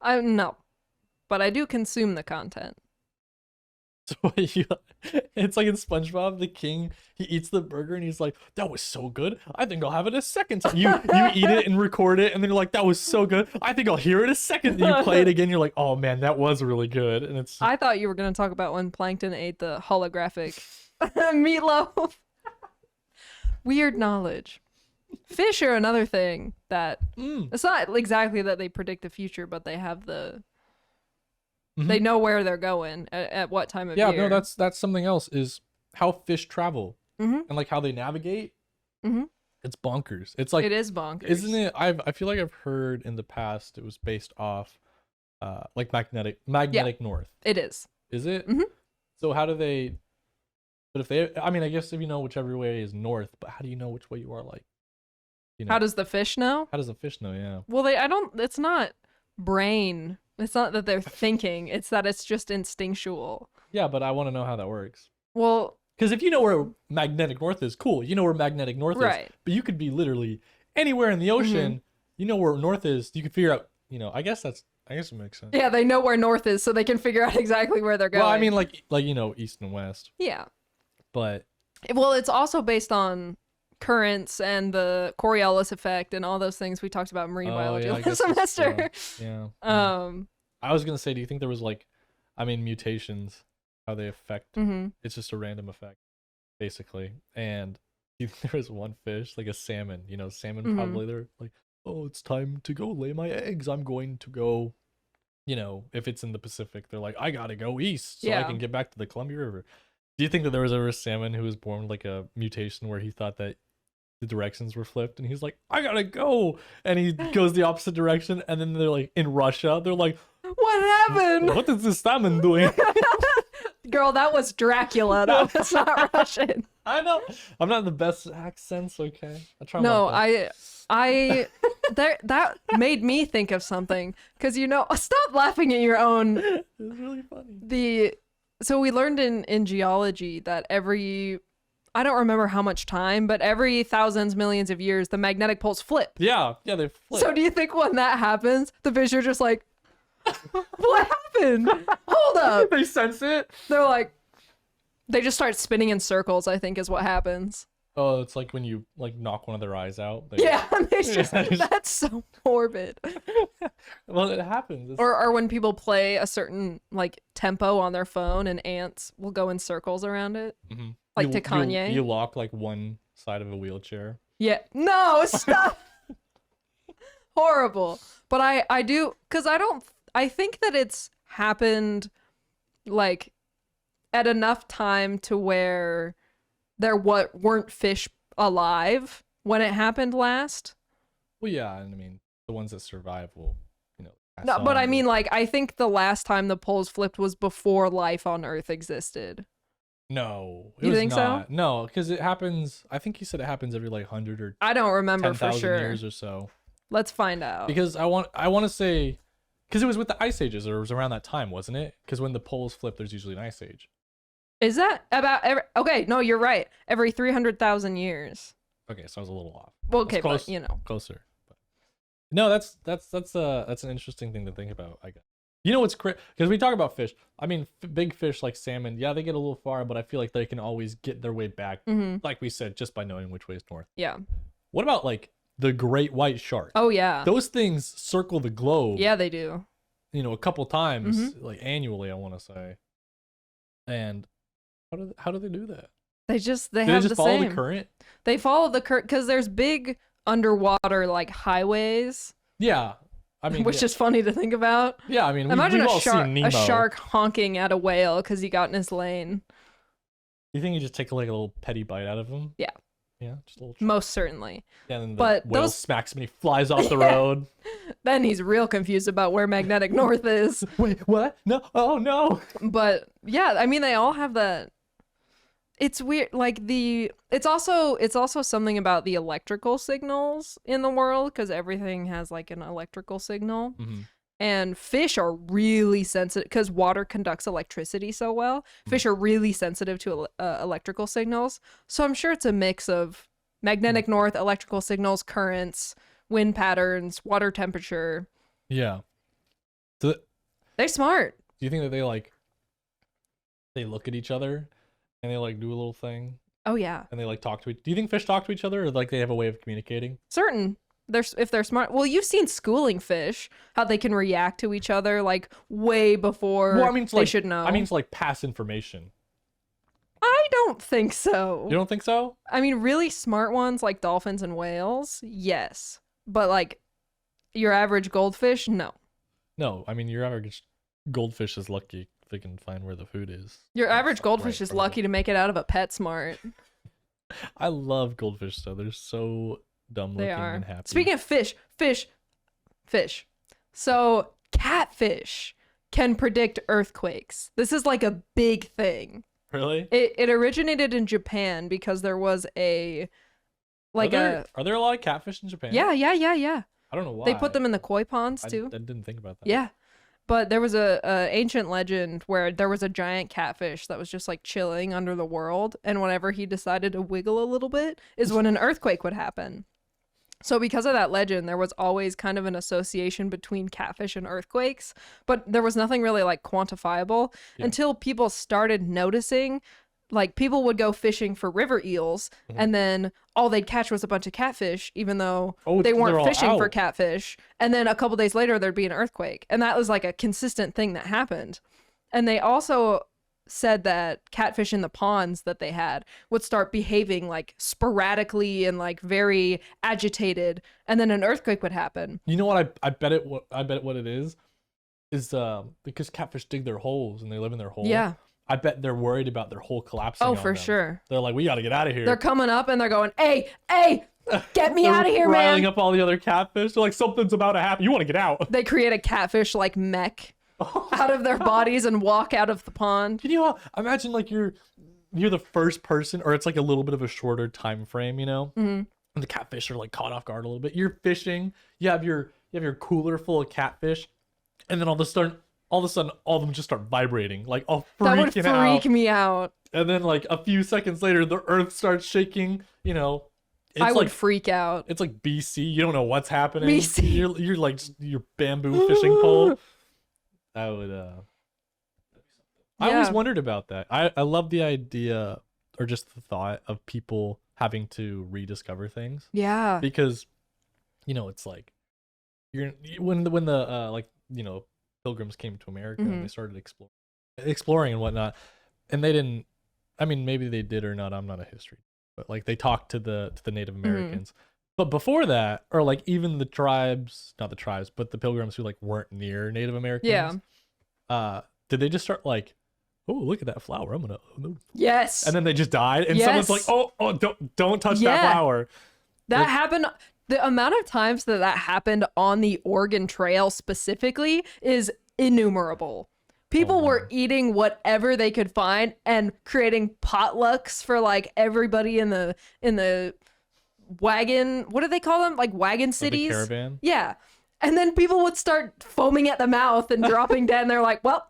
No, but I do consume the content. So it's like in SpongeBob, the king, he eats the burger and he's like, that was so good. I think I'll have it a second time. You eat it and record it and then you're like, that was so good. I think I'll hear it a second. And you play it again. You're like, oh man, that was really good. And it's. I thought you were going to talk about when Plankton ate the holographic meatloaf. Weird knowledge. Fish are another thing that it's not exactly that they predict the future, but they have they know where they're going at what time of year. Yeah, no, that's something else, is how fish travel and like how they navigate. It's bonkers. It's like, it is bonkers, isn't it? I feel like I've heard in the past it was based off like magnetic north. It is it? So how do they? But if they, I mean, I guess if you know whichever way is north, but how do you know which way you are? Like, you know, how does the fish know? How does the fish know? Yeah. Well, it's not brain. It's not that they're thinking. It's that it's just instinctual. Yeah, but I want to know how that works. Well, because if you know where magnetic north is, cool. You know where magnetic north right. is. But you could be literally anywhere in the ocean. You know where north is. You can figure out, you know, I guess it makes sense. Yeah, they know where north is, so they can figure out exactly where they're going. Well, I mean, like you know, east and west. Yeah. But. Well, it's also based on currents and the Coriolis effect and all those things we talked about in marine biology last semester. Yeah. I was gonna say, do you think there was mutations, how they affect? It's just a random effect, basically. And do you think there was one fish, like a salmon? You know, salmon probably they're like, oh, it's time to go lay my eggs. I'm going to go. You know, if it's in the Pacific, they're like, I gotta go east so I can get back to the Columbia River. Do you think that there was ever a salmon who was born with like a mutation where he thought that the directions were flipped and he's like, I gotta go, and he goes the opposite direction, and then they're like in Russia, they're like, what happened? What is this salmon doing? Girl, that was Dracula. That was not Russian. I know. I'm not the best accents, okay? I try. No, that made me think of something, because you know, stop laughing at your own. It was really funny. So we learned in geology that every I don't remember how much time, but every thousands, millions of years, the magnetic poles flip. Yeah, they flip. So do you think when that happens, the fish are just like, what happened? Hold up. They sense it. They're like, they just start spinning in circles, I think is what happens. Oh, it's like when you like knock one of their eyes out. Yeah, they just, that's so morbid. Well, it happens. Or when people play a certain like tempo on their phone and ants will go in circles around it. Mm-hmm. Like to Kanye. You lock like one side of a wheelchair. Yeah. No, stop. Horrible. But I do, because I think that it's happened like at enough time to where there weren't fish alive when it happened last. Well, yeah, and I mean the ones that survive will, No, but I mean, like, I think the last time the poles flipped was before life on Earth existed. No, you think so? No, because it happens. I think you said it happens every like 100 or I don't remember for sure. years or so. Let's find out. Because I want to say, because it was with the ice ages, or it was around that time, wasn't it? Because when the poles flip, there's usually an ice age. Is that about every? Okay, no, you're right. Every 300,000 years. Okay, so I was a little off. Well, okay, close, but closer. But no, that's an interesting thing to think about, I guess. You know what's crazy? Because we talk about fish. I mean, big fish like salmon, yeah, they get a little far, but I feel like they can always get their way back, like we said, just by knowing which way is north. Yeah. What about like the great white shark? Oh yeah. Those things circle the globe. Yeah, they do. A couple times, like annually, I want to say. And how do they do that? They have the follow the current. They follow the current because there's big underwater like highways. Yeah. I mean, which is funny to think about. Yeah, I mean, imagine we've all seen Nemo. A shark honking at a whale because he got in his lane. You think you just take like a little petty bite out of him? Yeah. Yeah, just a little. Most certainly. Yeah, and then the whale smacks him and he flies off the road. Then he's real confused about where magnetic north is. Wait, what? No, oh no. But yeah, I mean, they all have that. It's weird, like it's also something about the electrical signals in the world, because everything has like an electrical signal. And fish are really sensitive because water conducts electricity so well. Fish are really sensitive to electrical signals. So I'm sure it's a mix of magnetic north, electrical signals, currents, wind patterns, water temperature. Yeah. They're smart. Do you think that they look at each other and they like do a little thing? Oh yeah. And they like talk to each. Do you think fish talk to each other, or like they have a way of communicating? Certain. If they're smart. Well, you've seen schooling fish, how they can react to each other like way before they should know. I mean, it's like pass information. I don't think so. You don't think so? I mean, really smart ones like dolphins and whales, yes. But like your average goldfish, no. No, I mean, your average goldfish is lucky if they can find where the food is. Your average goldfish is lucky to make it out of a PetSmart. I love goldfish though. They're so dumb looking and happy. Speaking of fish. So catfish can predict earthquakes. This is like a big thing. Really? It originated in Japan because there was are there a lot of catfish in Japan? Yeah. I don't know why. They put them in the koi ponds too. I didn't think about that. Yeah. But there was a ancient legend where there was a giant catfish that was just like chilling under the world, and whenever he decided to wiggle a little bit is when an earthquake would happen. So because of that legend, there was always kind of an association between catfish and earthquakes, but there was nothing really like quantifiable until people started noticing. Like people would go fishing for river eels, and then all they'd catch was a bunch of catfish, even though they weren't fishing for catfish. And then a couple days later, there'd be an earthquake. And that was like a consistent thing that happened. And they also said that catfish in the ponds that they had would start behaving like sporadically and like very agitated, and then an earthquake would happen. You know what I bet what it is because catfish dig their holes and they live in their hole. Yeah. I bet they're worried about their hole collapsing. Oh, for sure. They're like, we got to get out of here. They're coming up and they're going, hey, get me out of here, man. Riling up all the other catfish. They're like, something's about to happen. You want to get out. They create a catfish like mech out of their bodies and walk out of the pond. Can you imagine like you're the first person, or it's like a little bit of a shorter time frame, and the catfish are like caught off guard a little bit. You're fishing, you have your cooler full of catfish, and then all of a sudden all of a sudden all of them just start vibrating, like all freaking That would freak me out. And then like a few seconds later, the earth starts shaking. You know, it's I would like, freak out. It's like BC. You don't know what's happening. BC. You're like just your bamboo fishing pole. I would. I always wondered about that. I love the idea or just the thought of people having to rediscover things. Yeah. Because, you know, it's like when the like, you know, pilgrims came to America and they started exploring and whatnot, and they didn't. I mean, maybe they did or not. I'm not a history, but like they talked to the Native Americans. But before that, or like even the tribes, not the tribes, but the pilgrims who like weren't near Native Americans. Yeah. Did they just start like, oh, look at that flower, I'm gonna. Yes. And then they just died, and someone's like, oh, don't touch that flower. That happened. The amount of times that happened on the Oregon Trail specifically is innumerable. People were eating whatever they could find and creating potlucks for like everybody in the wagon. What do they call them? Like wagon cities? The caravan? Yeah. And then people would start foaming at the mouth and dropping dead. And they're like, well,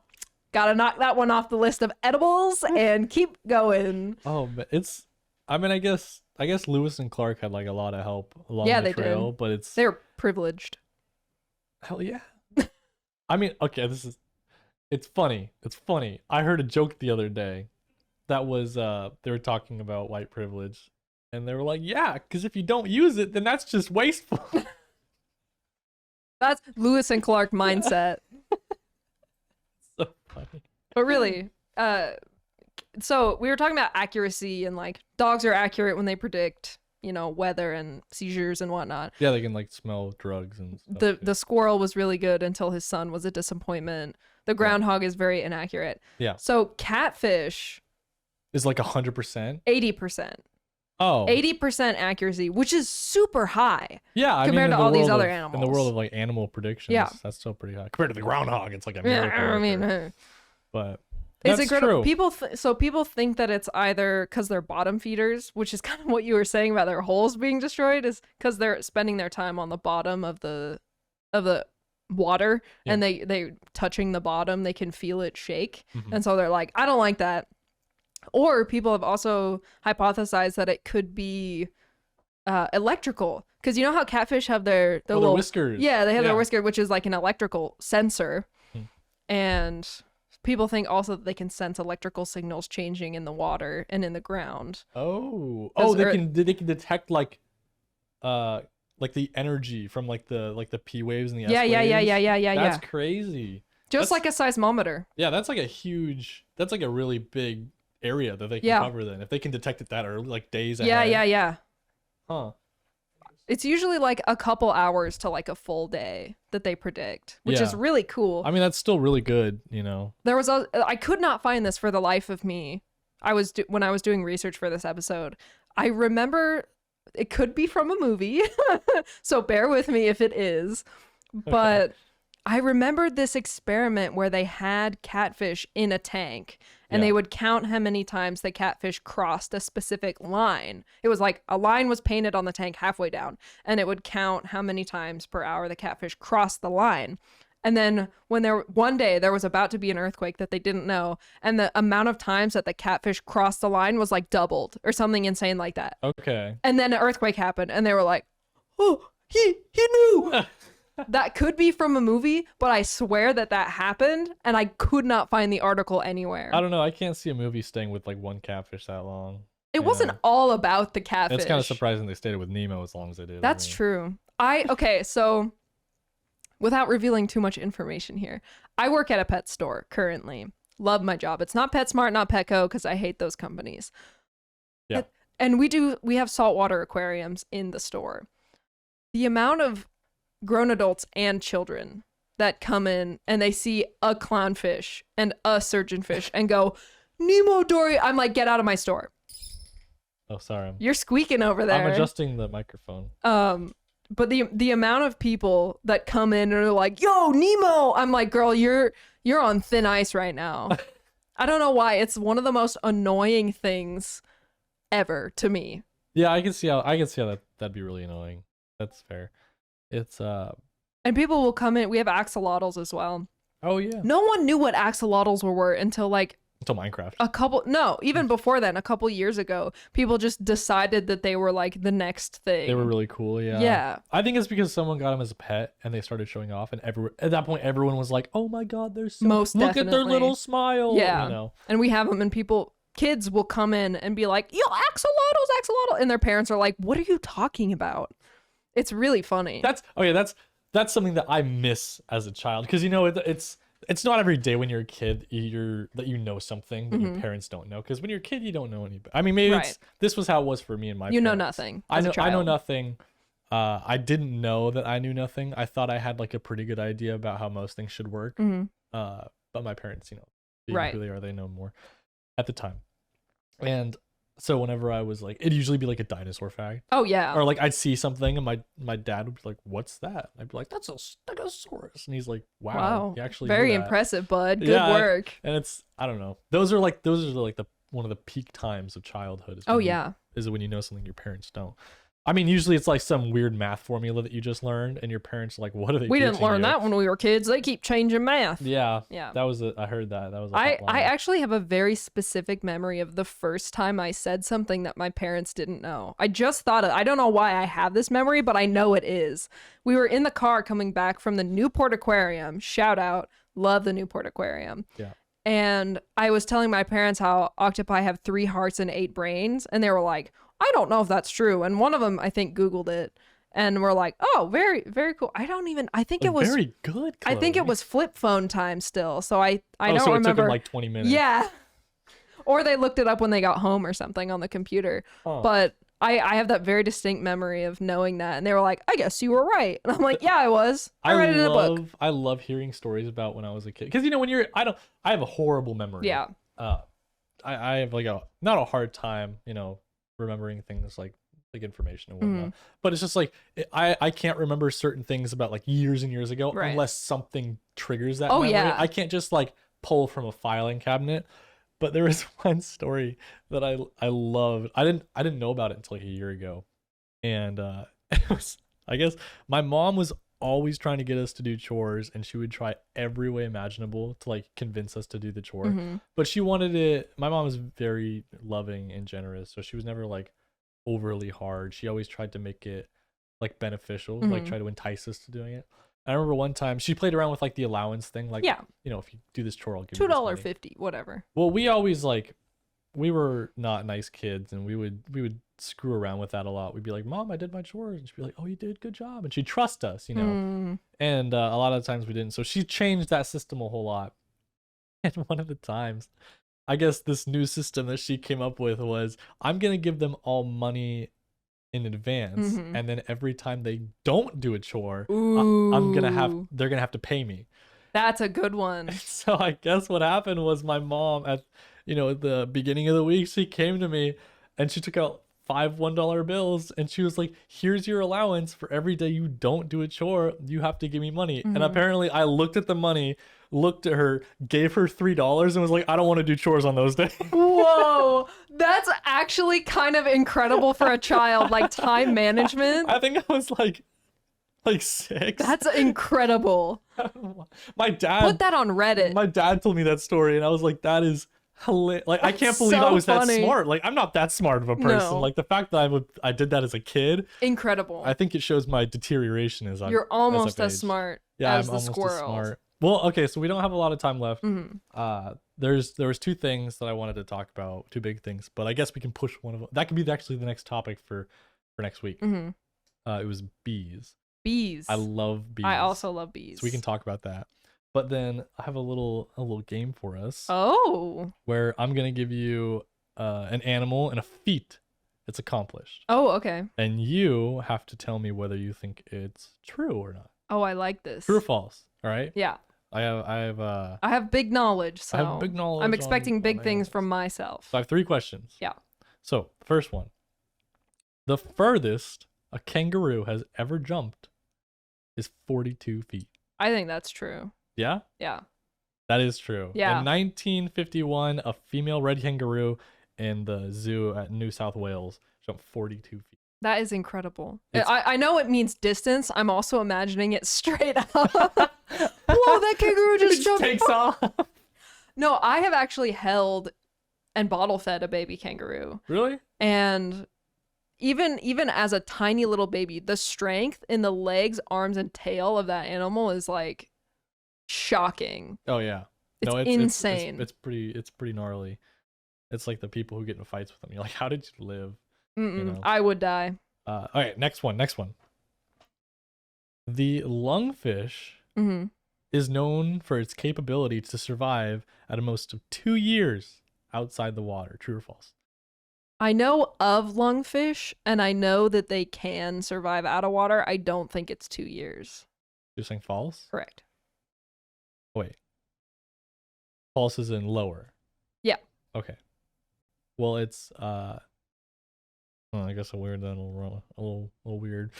gotta knock that one off the list of edibles and keep going. Oh, but I mean, I guess Lewis and Clark had like a lot of help along the trail, but they're privileged. Hell yeah. I mean, okay, it's funny. It's funny. I heard a joke the other day that was they were talking about white privilege, and they were like, yeah, because if you don't use it, then that's just wasteful. That's Lewis and Clark mindset. So funny. But really, so we were talking about accuracy, and like dogs are accurate when they predict, you know, weather and seizures and whatnot. Yeah, they can like smell drugs and stuff. The squirrel was really good until his son was a disappointment. The groundhog is very inaccurate. Yeah. So catfish is like 100%? 80%. Oh. 80% accuracy, which is super high. Yeah, compared to all these other animals. In the world of like animal predictions, that's still pretty high. Compared to the groundhog, it's like a miracle. Yeah, I mean, but that's true. People think that it's either because they're bottom feeders, which is kind of what you were saying about their holes being destroyed, is because they're spending their time on the bottom of the water, and they touching the bottom, they can feel it shake, and so they're like, I don't like that. Or people have also hypothesized that it could be electrical, because you know how catfish have their little whiskers. Yeah, they have their whisker, which is like an electrical sensor, and people think also that they can sense electrical signals changing in the water and in the ground. They can detect like the energy from like the P waves and the S waves. Yeah. That's crazy. That's like a seismometer. Yeah, that's like a really big area that they can cover then. If they can detect it that early, like days ahead. Yeah. Huh. It's usually like a couple hours to like a full day that they predict, which is really cool. I mean, that's still really good, you know. I could not find this for the life of me. When I was doing research for this episode, I remember it could be from a movie, so bear with me if it is. But I remembered this experiment where they had catfish in a tank, and they would count how many times the catfish crossed a specific line. It was like a line was painted on the tank halfway down, and it would count how many times per hour the catfish crossed the line. And then one day there was about to be an earthquake that they didn't know, and the amount of times that the catfish crossed the line was like doubled or something insane like that. Okay. And then an earthquake happened, and they were like, "Oh, he knew." That could be from a movie, but I swear that happened, and I could not find the article anywhere. I don't know. I can't see a movie staying with like one catfish that long. It wasn't all about the catfish. It's kind of surprising they stayed with Nemo as long as they did. That's true. Okay, so without revealing too much information here, I work at a pet store currently. Love my job. It's not PetSmart, not Petco, because I hate those companies. Yeah. And we have saltwater aquariums in the store. The amount of grown adults and children that come in and they see a clownfish and a surgeonfish and go, Nemo, Dory. I'm like, get out of my store. Oh, sorry. You're squeaking over there. I'm adjusting the microphone. But the amount of people that come in and are like, yo, Nemo. I'm like, girl, you're on thin ice right now. I don't know why. It's one of the most annoying things ever to me. Yeah, I can see how that'd be really annoying. That's fair. It's and people will come in. We have axolotls as well. Oh yeah. No one knew what axolotls were until like until Minecraft. Even before then, a couple years ago, people just decided that they were like the next thing. They were really cool, yeah. Yeah. I think it's because someone got them as a pet and they started showing off, and at that point everyone was like, "Oh my god, they're so Most look definitely. at their little smile." Yeah. You know. And we have them, and kids will come in and be like, "Yo, axolotl," and their parents are like, "What are you talking about?" It's really funny. That's something that I miss as a child, because you know it's not every day when you're a kid that you know something that your parents don't know, because when you're a kid you don't know any. I mean, maybe this was how it was for me and my parents. Know nothing. I know nothing. I didn't know that I knew nothing. I thought I had like a pretty good idea about how most things should work. But my parents, being who they are, they know more at the time. And so whenever I was like, it'd usually be like a dinosaur fact. Oh yeah. Or like I'd see something and my dad would be like, "What's that?" I'd be like, "That's a Stegosaurus." And he's like, "Wow, you actually very knew that." impressive, bud. Good work. And it's, I don't know. Those are like the one of the peak times of childhood. Is when you know something your parents don't. I mean, usually it's like some weird math formula that you just learned, and your parents are like, "What are they?" We didn't learn that when we were kids. They keep changing math. Yeah. That was I heard that. That was. I actually have a very specific memory of the first time I said something that my parents didn't know. I just thought I don't know why I have this memory, but I know it is. We were in the car coming back from the Newport Aquarium. Shout out, love the Newport Aquarium. Yeah. And I was telling my parents how octopi have 3 hearts and 8 brains, and they were like, "I don't know if that's true." And one of them, I think, Googled it, and we're like, "Oh, very, very cool." I think it was very good. Chloe. I think it was flip phone time still. So I don't so remember. It took them like 20 minutes. Yeah. Or they looked it up when they got home or something on the computer. Oh. But I have that very distinct memory of knowing that, and they were like, "I guess you were right," and I'm like, "Yeah, I was. I read it in a book." I love hearing stories about when I was a kid, because when I have a horrible memory. Yeah. I have like not a hard time, remembering things like information and whatnot, but it's just like I can't remember certain things about like years and years ago unless something triggers that memory. Yeah. I can't just like pull from a filing cabinet. But there was one story that I loved. I didn't know about it until like a year ago, and it was, I guess my mom was always trying to get us to do chores, and she would try every way imaginable to like convince us to do the chore. But she wanted it. My mom was very loving and generous, so she was never like overly hard. She always tried to make it like beneficial, like try to entice us to doing it. I remember one time she played around with like the allowance thing, like, if you do this chore, I'll give you $2.50, whatever. Well, we always we were not nice kids, and we would screw around with that a lot. We'd be like, "Mom, I did my chores," and she'd be like, "Oh, you did, good job," and she'd trust us, and a lot of times we didn't. So she changed that system a whole lot. And one of the times, I guess this new system that she came up with was, I'm gonna give them all money in advance, and then every time they don't do a chore, they're gonna have to pay me. That's a good one. So I guess what happened was my mom at the beginning of the week, she came to me and she took out 5 $1 bills, and she was like, "Here's your allowance for every day you don't do a chore. You have to give me money." And apparently I looked at the money, looked at her, gave her $3, and was like, "I don't want to do chores on those days." Whoa, that's actually kind of incredible for a child, like time management. I think I was like 6. That's incredible. My dad put that on Reddit. My dad told me that story, and I was like, that is hilarious. Like, I can't believe I was that smart. Like, I'm not that smart of a person. No. Like, the fact that I did that as a kid, incredible. I think it shows my deterioration you're almost as smart as the squirrels. Well, okay, so we don't have a lot of time left. There was 2 things that I wanted to talk about, 2 big things, but I guess we can push one of them. That could be actually the next topic for next week. It was bees. Bees. I love bees. I also love bees. So we can talk about that. But then I have a little game for us. Oh. Where I'm gonna give you an animal and a feat it's accomplished. Oh, okay. And you have to tell me whether you think it's true or not. Oh, I like this. True or false? All right. Yeah. I have big knowledge, so I have big knowledge. I'm expecting big things from myself. So I have 3 questions. Yeah. So first one: the furthest a kangaroo has ever jumped is 42 feet. I think that's true. Yeah? Yeah. That is true. Yeah. In 1951, a female red kangaroo in the zoo at New South Wales jumped 42 feet. That is incredible. I know it means distance. I'm also imagining it straight up. Whoa, that kangaroo just jumped takes off. No, I have actually held and bottle fed a baby kangaroo. Really? And even as a tiny little baby, the strength in the legs, arms, and tail of that animal is like shocking. Oh yeah. It's insane. It's pretty gnarly. It's like the people who get in fights with them. You're like, how did you live? You know? I would die. All right, next one. The lungfish is known for its capability to survive at a most of 2 years outside the water. True or false? I know of lungfish, and I know that they can survive out of water. I don't think it's 2 years. You're saying false? Correct. Wait. False is in lower. Yeah. Okay. Well, it's I guess a little weird.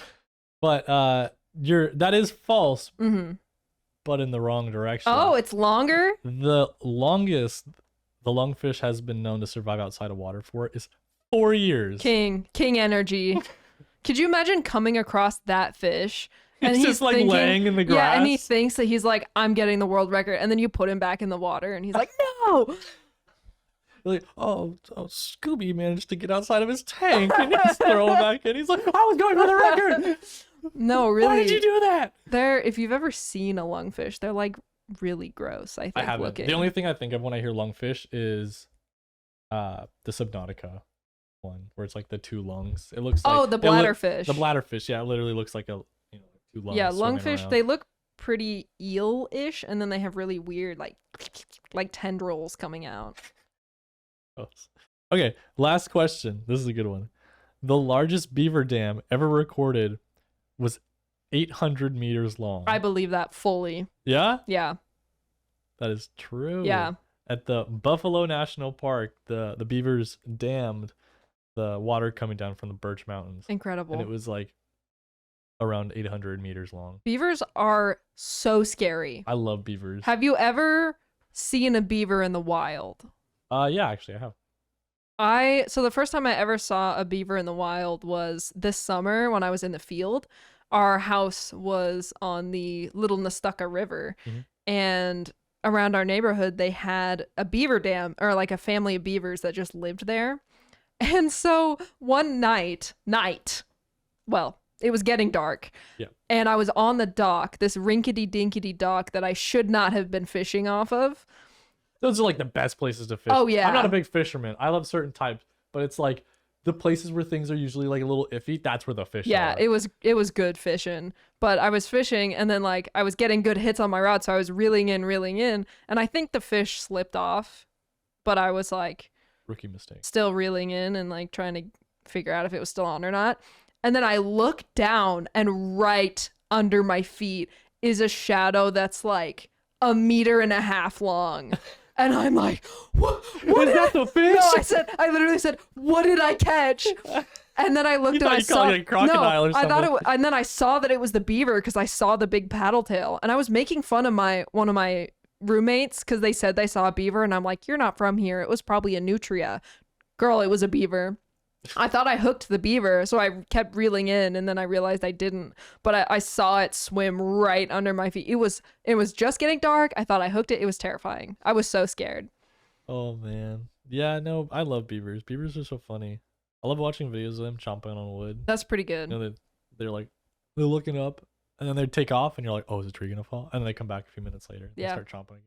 But that is false. But in the wrong direction. Oh, it's longer? The longest the lungfish has been known to survive outside of water for is 4 years. King energy. Could you imagine coming across that fish? And he's just like thinking, laying in the grass. Yeah, and he thinks that he's like, I'm getting the world record. And then you put him back in the water and he's like, no. You're like, oh, Scooby managed to get outside of his tank and he's throwing back in. He's like, I was going for the record. No, really. Why did you do that? If you've ever seen a lungfish, they're like really gross, I think. I haven't. Looking. The only thing I think of when I hear lungfish is the Subnautica one, where it's like the two lungs. It looks like the bladderfish. The bladderfish, yeah, it literally looks like two lungs. Yeah, lungfish, they look pretty eel-ish, and then they have really weird like tendrils coming out. Okay, last question. This is a good one. The largest beaver dam ever recorded was 800 meters long. I believe that fully. Yeah? Yeah. That is true. Yeah. At the Buffalo National Park, the beavers dammed the water coming down from the Birch Mountains. Incredible. And it was like around 800 meters long. Beavers are so scary. I love beavers. Have you ever seen a beaver in the wild? Yeah, actually I have. So the first time I ever saw a beaver in the wild was this summer when I was in the field. Our house was on the Little Nestucca River, and around our neighborhood they had a beaver dam, or like a family of beavers that just lived there. And so one night, well, it was getting dark. Yeah. And I was on the dock, this rinkety-dinkety dock that I should not have been fishing off of. Those are like the best places to fish. Oh, yeah. I'm not a big fisherman. I love certain types, but it's like the places where things are usually like a little iffy, that's where the fish are. Yeah, it was good fishing. But I was fishing, and then like I was getting good hits on my rod, so I was reeling in, and I think the fish slipped off. But I was like, rookie mistake. Still reeling in and like trying to figure out if it was still on or not. And then I look down, and right under my feet is a shadow that's like 1.5 meters long. And I'm like, what is that the fish? No, I literally said, what did I catch? And then I looked and I saw it a crocodile or something. I thought and then I saw that it was the beaver because I saw the big paddle tail. And I was making fun of one of my roommates because they said they saw a beaver, and I'm like, you're not from here. It was probably a nutria. Girl, it was a beaver. I thought I hooked the beaver, so I kept reeling in, and then I realized I didn't. But I saw it swim right under my feet. It was just getting dark. I thought I hooked it. It was terrifying. I was so scared. Oh man. Yeah, no, I love beavers. Beavers are so funny. I love watching videos of them chomping on wood. That's pretty good. You know, they're looking up, and then they take off, and you're like, oh, is the tree gonna fall? And then they come back a few minutes later. And they start chomping again.